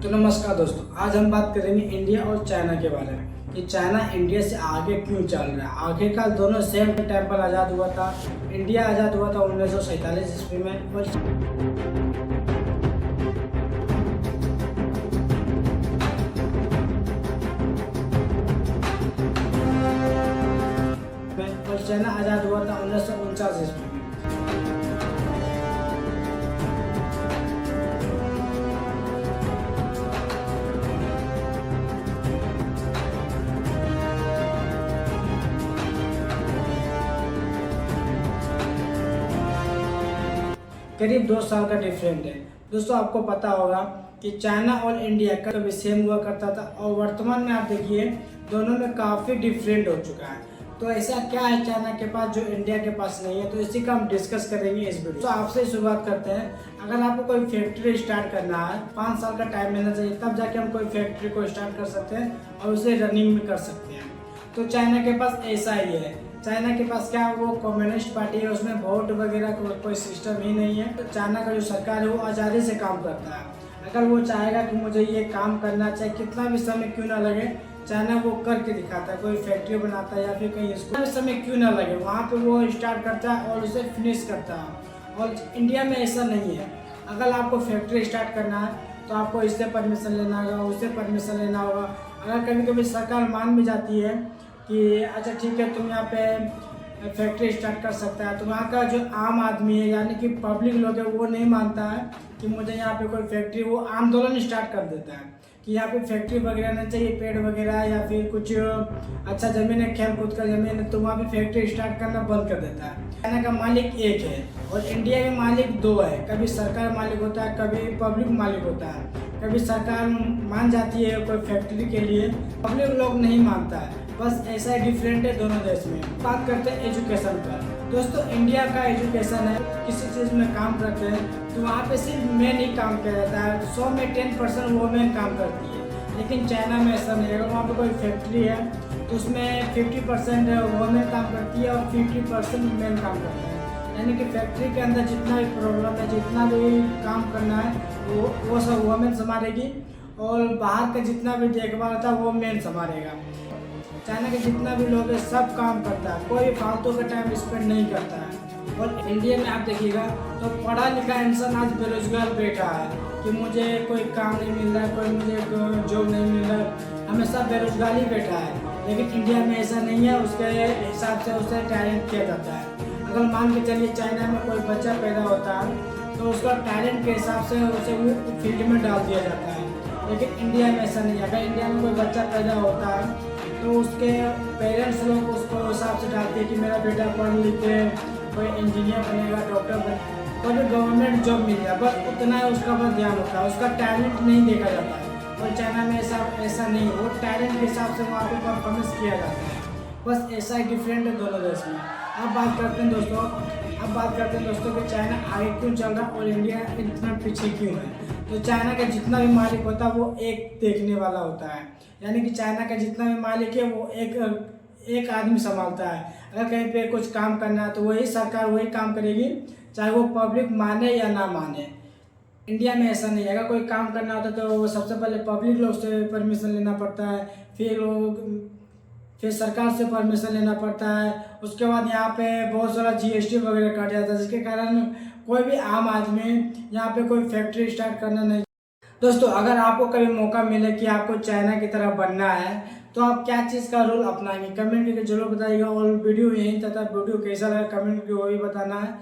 तो नमस्कार दोस्तों, आज हम बात करेंगे इंडिया और चाइना के बारे में कि चाइना इंडिया से आगे क्यों चल रहा है। आखिरकार दोनों सेम टाइम पर आज़ाद हुआ था। इंडिया आज़ाद हुआ था 1947 ईस्वी में और चाइना आज़ाद हुआ था 1949 ईस्वी में। करीब 2 साल का डिफरेंट है। दोस्तों, आपको पता होगा कि चाइना और इंडिया का कभी सेम हुआ करता था और वर्तमान में आप देखिए दोनों में काफ़ी डिफरेंट हो चुका है। तो ऐसा क्या है चाइना के पास जो इंडिया के पास नहीं है, तो इसी का हम डिस्कस करेंगे इस वीडियो। तो आपसे शुरुआत करते हैं। अगर आपको कोई फैक्ट्री स्टार्ट करना है, 5 साल का टाइम लेना चाहिए, तब जाके हम कोई फैक्ट्री को स्टार्ट कर सकते हैं और उसे रनिंग में कर सकते हैं। तो चाइना के पास ऐसा ही है। चाइना के पास क्या, वो कम्युनिस्ट पार्टी है, उसमें वोट वगैरह का कोई सिस्टम ही नहीं है। तो चाइना का जो सरकार है वो आज़ादी से काम करता है। अगर वो चाहेगा कि मुझे ये काम करना चाहिए, कितना भी समय क्यों ना लगे, चाइना वो करके दिखाता है। कोई फैक्ट्री बनाता है या फिर कहीं स्कूल, समय क्यों ना लगे वहाँ पे वो स्टार्ट करता है और उसे फिनिश करता है। और इंडिया में ऐसा नहीं है। अगर आपको फैक्ट्री स्टार्ट करना है तो आपको इससे परमिशन लेना होगा, उससे परमिशन लेना होगा। अगर कभी कभी सरकार मान भी जाती है कि अच्छा ठीक है, तुम यहाँ पे फैक्ट्री स्टार्ट कर सकता है, तो वहाँ का जो आम आदमी है यानी कि पब्लिक लोग है वो नहीं मानता है कि मुझे यहाँ पे कोई फैक्ट्री, वो आंदोलन स्टार्ट कर देता है कि यहाँ पे फैक्ट्री वगैरह नहीं चाहिए, पेड़ वगैरह या फिर कुछ अच्छा ज़मीन है, खेल कूद का ज़मीन है, तो वहाँ पे फैक्ट्री स्टार्ट करना बंद कर देता है। चाइना का मालिक एक है और इंडिया के मालिक 2 है। कभी सरकार मालिक होता है, कभी पब्लिक मालिक होता है। कभी सरकार मान जाती है कोई फैक्ट्री के लिए, पब्लिक लोग नहीं मानता है। बस ऐसा ही डिफरेंट है दोनों देश में। बात करते हैं एजुकेशन पर। दोस्तों, इंडिया का एजुकेशन है, किसी चीज़ में काम करते हैं तो वहाँ पे सिर्फ मेन ही काम किया जाता है। 100 में 10% वोमेन काम करती है, लेकिन चाइना में ऐसा नहीं है। अगर वहाँ पे कोई फैक्ट्री है तो उसमें 50% वोमेन काम करती है और 50% मेन काम करता है। यानी कि फैक्ट्री के अंदर जितना भी प्रॉब्लम है, जितना भी काम करना है वो सब वोमेन संभालेगी और बाहर का जितना भी देखभाल होता है वो मेन संभालेगा। चाइना के जितना भी लोग है सब काम करता है, कोई फालतू का टाइम स्पेंड नहीं करता है। और इंडिया में आप देखिएगा तो पढ़ा लिखा इंसान आज बेरोजगार बैठा है कि मुझे कोई काम नहीं मिल रहा है, कोई मुझे जॉब नहीं मिल रहा है, हमेशा बेरोजगार ही बैठा है। लेकिन इंडिया में ऐसा नहीं है, उसके हिसाब से उसे टैलेंट किया जाता है। अगर मान के चलिए चाइना में कोई बच्चा पैदा होता है तो उसका टैलेंट के हिसाब से उसे वो फील्ड में डाल दिया जाता है। लेकिन इंडिया में ऐसा नहीं है। अगर इंडिया में कोई बच्चा पैदा होता है तो उसके पेरेंट्स लोग उसको हिसाब से डालते हैं कि मेरा बेटा पढ़ लिख के कोई इंजीनियर बनेगा, डॉक्टर बनेगा, कोई भी गवर्नमेंट जॉब मिल जाए, बस उतना ही उसका बस ध्यान होता है, उसका टैलेंट नहीं देखा जाता है। और चाइना में ऐसा नहीं है, वो टैलेंट के हिसाब से वहाँ पे परफॉर्मेंस किया जाता है। बस ऐसा ही डिफरेंट है दोनों देश में। अब बात करते हैं दोस्तों कि चाइना आगे क्यों चल रहा है और इंडिया इतना पीछे क्यों है। तो चाइना का जितना भी मालिक होता है वो एक देखने वाला होता है। यानी कि चाइना का जितना भी मालिक है वो एक आदमी संभालता है। अगर कहीं पे कुछ काम करना है तो वही सरकार वही काम करेगी, चाहे वो पब्लिक माने या ना माने। इंडिया में ऐसा नहीं है। अगर कोई काम करना होता है तो वो सबसे पहले पब्लिक लोग से परमिशन लेना पड़ता है, फिर सरकार से परमिशन लेना पड़ता है। उसके बाद यहाँ पे बहुत सारा GST वगैरह काट जाता है, जिसके कारण कोई भी आम आदमी यहाँ पे कोई फैक्ट्री स्टार्ट करना नहीं। दोस्तों, अगर आपको कभी मौका मिले कि आपको चाइना की तरह बनना है तो आप क्या चीज़ का रोल अपनाएंगे, कमेंट करके जरूर बताइएगा। और वीडियो यहीं तक था। वीडियो कैसा लगा कमेंट करके वो भी बताना है।